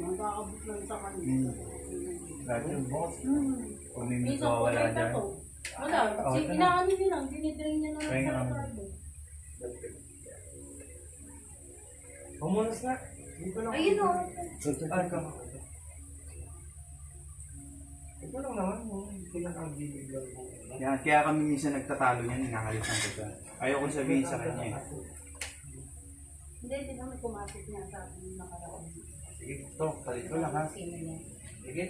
Nag-aabot lang sa kanila. Lahat yung boss. Kung may nagwawala dyan. Wala. Inaano niya lang. Dinidrain niya lang sa karado. Pumunas na. Dito lang. Ayun o. Ay, kama. Ito lang naman. Ito lang ang bibig lang po. Yan, kaya kami minsan nagtatalo niyan, nakalitan ko siya. Ayaw ko sabihin sa kanya eh. Hindi, di ba may kumasok niya sa akin nakaraan. Sige, ito. Palit ko lang ha. Sige.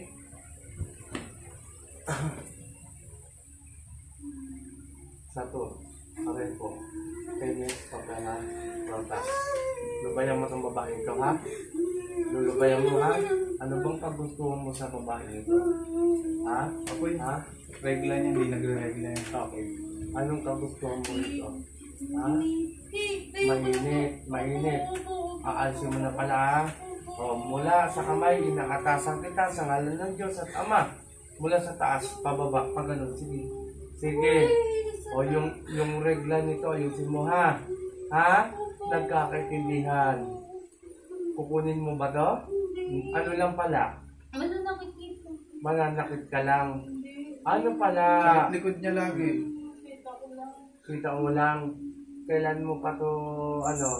Satu. Aray po. Tenis, pagkanan, rotas. Lubayan mo itong babae ito ha? Lulubayan mo ha? Ano bang kagustuhan mo sa babae ito? Ha? Apoy, Ha? regla niya, hindi nagre-regla yan. Okay. Anong kagustuhan mo ito? Ha? Mainit. Aalsin mo na pala ha? O, mula sa kamay, inakatasan kita sa ngalan ng Diyos at Ama. Mula sa taas, pababa, pa ganun. Sige. Sige. O, yung regla nito, ayusin mo ha? Ha? Nagkakaintindihan. Kukunin mo ba to? Ano lang pala? Mananakit ka lang. Ano pala? Sa likod niya lagi. Kita mo lang. Kailan mo pa to,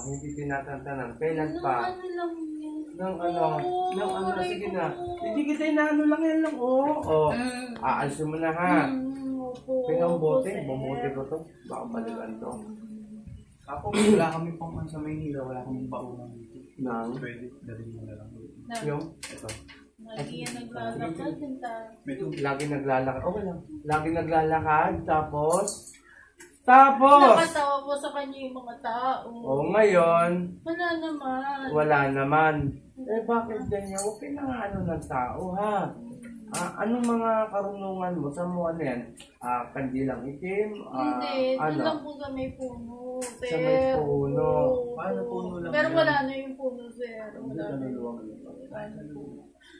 hindi tinatantanan? Kailan pa? Nang sige na. Hindi kita inaano lang yan lang, aalsin mo na ha. Pinang bote, bumote ko to. Baka balikan to. Ako, wala kami pang sa Maynila, wala kami paunan dito. Nang? Pwede, dalhin mo na lang. Yung? Ito. Lagi yan naglalakad. Lagi naglalakad. Okay lang. Lagi naglalakad, tapos? Nakatawa po sa kanya yung mga tao. O ngayon, Wala naman. Eh bakit ganyan? Huwag pinangano ng tao ha. Anong mga karunungan mo? Saan mo ano yan? Kandilang itim? Hindi, doon lang po sa may puno. Sa may puno. Paano puno lang? Pero wala na yung puno, sir.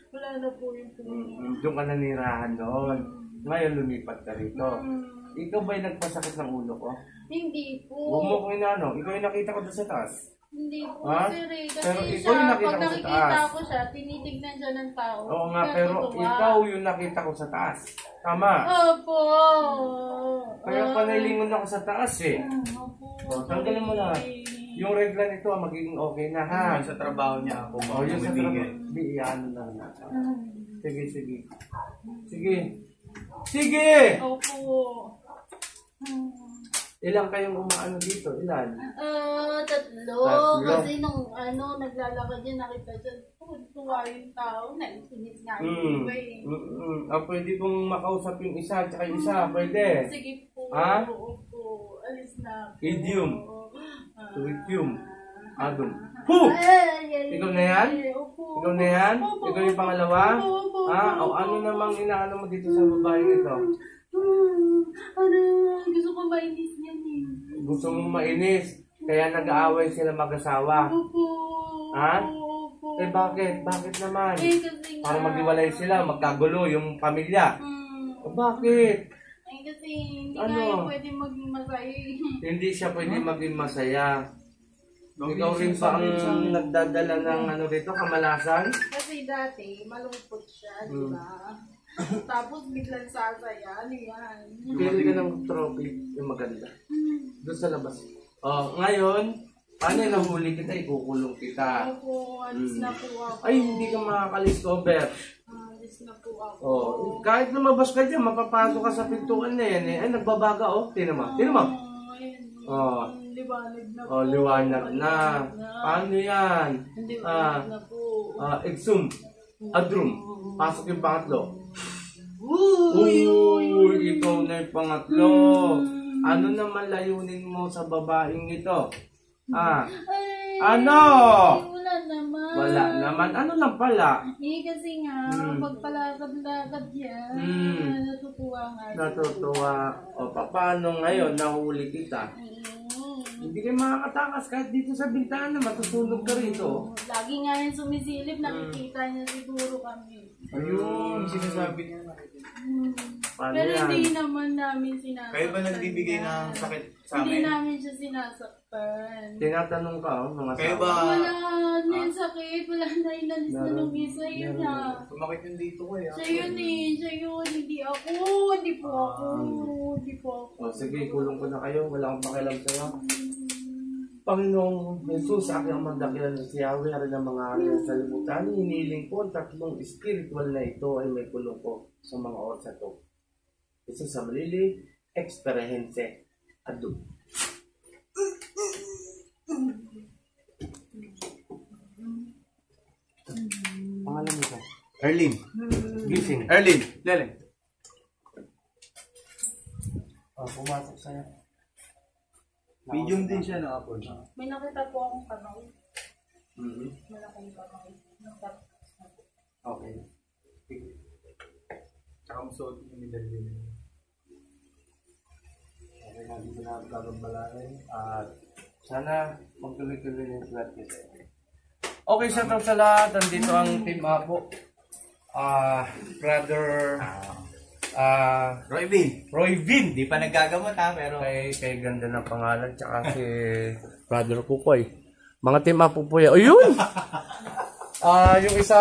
Wala na po yung puno. Doon ka nanirahan noon. Ngayon lumipat ka rito. Ikaw ba'y nagpasakit ng ulo ko? Hindi po. Huwag mo kung inaano. Ikaw yung nakita ko doon sa taas. Hindi po, Ha? sir eh. Pero Kasi ikaw yung siya, nakita pag ko sa nakikita taas. ko siya, tinitignan siya ng tao. Oo nga, Kaya pero tutuwa. ikaw yung nakita ko sa taas. Tama. Opo. Kaya panilingon ako sa taas eh. Opo. Tanggalin mo na. Yung regla nito magiging okay na ha. Sa trabaho niya ako, O yun sa bibigay. trabaho. Di iyan lang natin. Sige, sige. Sige. Sige! Opo. Ilang kayong umaano dito? Ilan? Tatlo. Tatlo. Kasi nung naglalakad yan, nakita siya, tuwa yung tao, naikinis nga yung iba eh. Pwede kong makausap yung isa at yung isa. Pwede. Sige po. Ha? Opo. Alis na po. Idiom. Tuidium. Adum. Hu! Ikaw na yan? Opo. Ikaw na yan? Opo. Ikaw yung pangalawa? Opo. Ha? O ano namang inaano mo dito sa babae nito? Gusto ko mainis yan eh. Gusto mong mainis, kaya nag-aaway sila mag-asawa. Opo. Ha? Opo. Eh bakit? Bakit naman? Kasi Para maghiwalay sila, magkagulo yung pamilya. O bakit? Kasi hindi Ano? nga pwede maging masaya eh. Hindi siya pwede maging masaya. Ikaw rin ba ang nagdadala ng rito, kamalasan? Kasi dati, malungkot siya, di ba? Tapos biglang sasaya, ano yan? Pili ka ng trophy yung maganda. Doon sa labas. Ngayon, paano yung nahuli kita, ikukulong kita. Opo, alis na po ako. Ay, hindi ka makakalis-cover. Alis na po ako. Kahit lumabas ka dyan, mapapasok ka sa pintuan na yan. Ay, nagbabaga, Tinan mo. Tinan mo. Liwanag na po. Liwanag na. Paano yan? Liwanag na po. Exum. Adrum. Pasok yung pangatlo. Uy! Ikaw na yung pangatlo. Ano naman layunin mo sa babaeng ito? Ano? Wala naman. Wala naman. Ano lang pala? Kasi nga, pagpalakad-lakad yan, natutuwa nga. Natutuwa. Paano ngayon nahuli kita? Hindi kayo makakatakas kahit dito sa bintana, matutunog ka rito. Lagi nga yan sumisilip, nakikita niya siguro kami. Ayun, sinasabi niya. Paano Pero yan? hindi naman namin sinasaktan. Kayo ba nagbibigay yan. ng sakit sa Hindi amin? namin siya sinasaktan. Tinatanong ka, mga Kayo asawa. ba? Wala na yung sakit. Wala na inalis na nung isa. Yun na. Sumakit yung dito ko eh. Siya yun eh. Siya yun. Hindi ako. Hindi po ako. Hindi po ako. O sige, kulong ko na kayo. Wala akong pakialam sa'yo. Panginoong Jesus, aking ang magdakilan ng Yahweh, hari ng mga hari ng salibutan, hiniling ko ang tatlong spiritual na ito ay may kulong ko sa mga oras na ito. Isa sa malili, experience, adu. Pangalan mo ka? Erlin. Gising. Erlin. Lele. Pumasok sa'yo. Medium din siya na apple. May nakita po akong kamay. Mhm. Malaking kamay. Okay. Saka mo suot yung medallion. Okay, hindi ko na gagambalain. At sana magtuloy-tuloy yung swerte sa inyo. Okay, shout out sa lahat. Nandito ang Team Apo. Brother Roy Vin. Roy Vin. Di pa naggagamot ha, pero... Kay ganda ng pangalan. Tsaka si Brother Kukoy. Mga Team Apo po yan. Ayun! Yung isa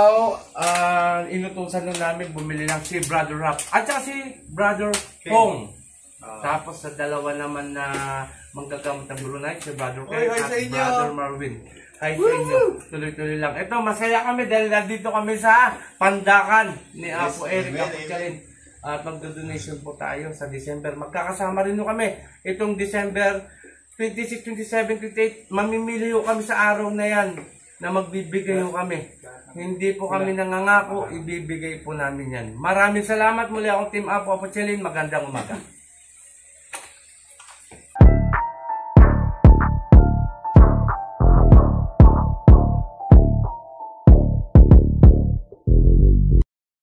inutusan nun namin bumili lang si Brother Rap. At saka si Brother Pong. Tapos sa dalawa naman na manggagamot ng Brunei, si Brother Ken Oy, at sa inyo! Brother Marvin. Hi sa inyo. Tuloy-tuloy lang. Ito, masaya kami dahil nandito kami sa Pandakan ni Apo Eric amen, Apocalin. At magdo-donation po tayo sa December. Magkakasama rin kami. Itong December 26, 27, 28, mamimili kami sa araw na yan na magbibigay kami. Hindi po kami nangangako, ibibigay po namin yan. Maraming salamat muli akong Team Apo Apocalin. Magandang umaga.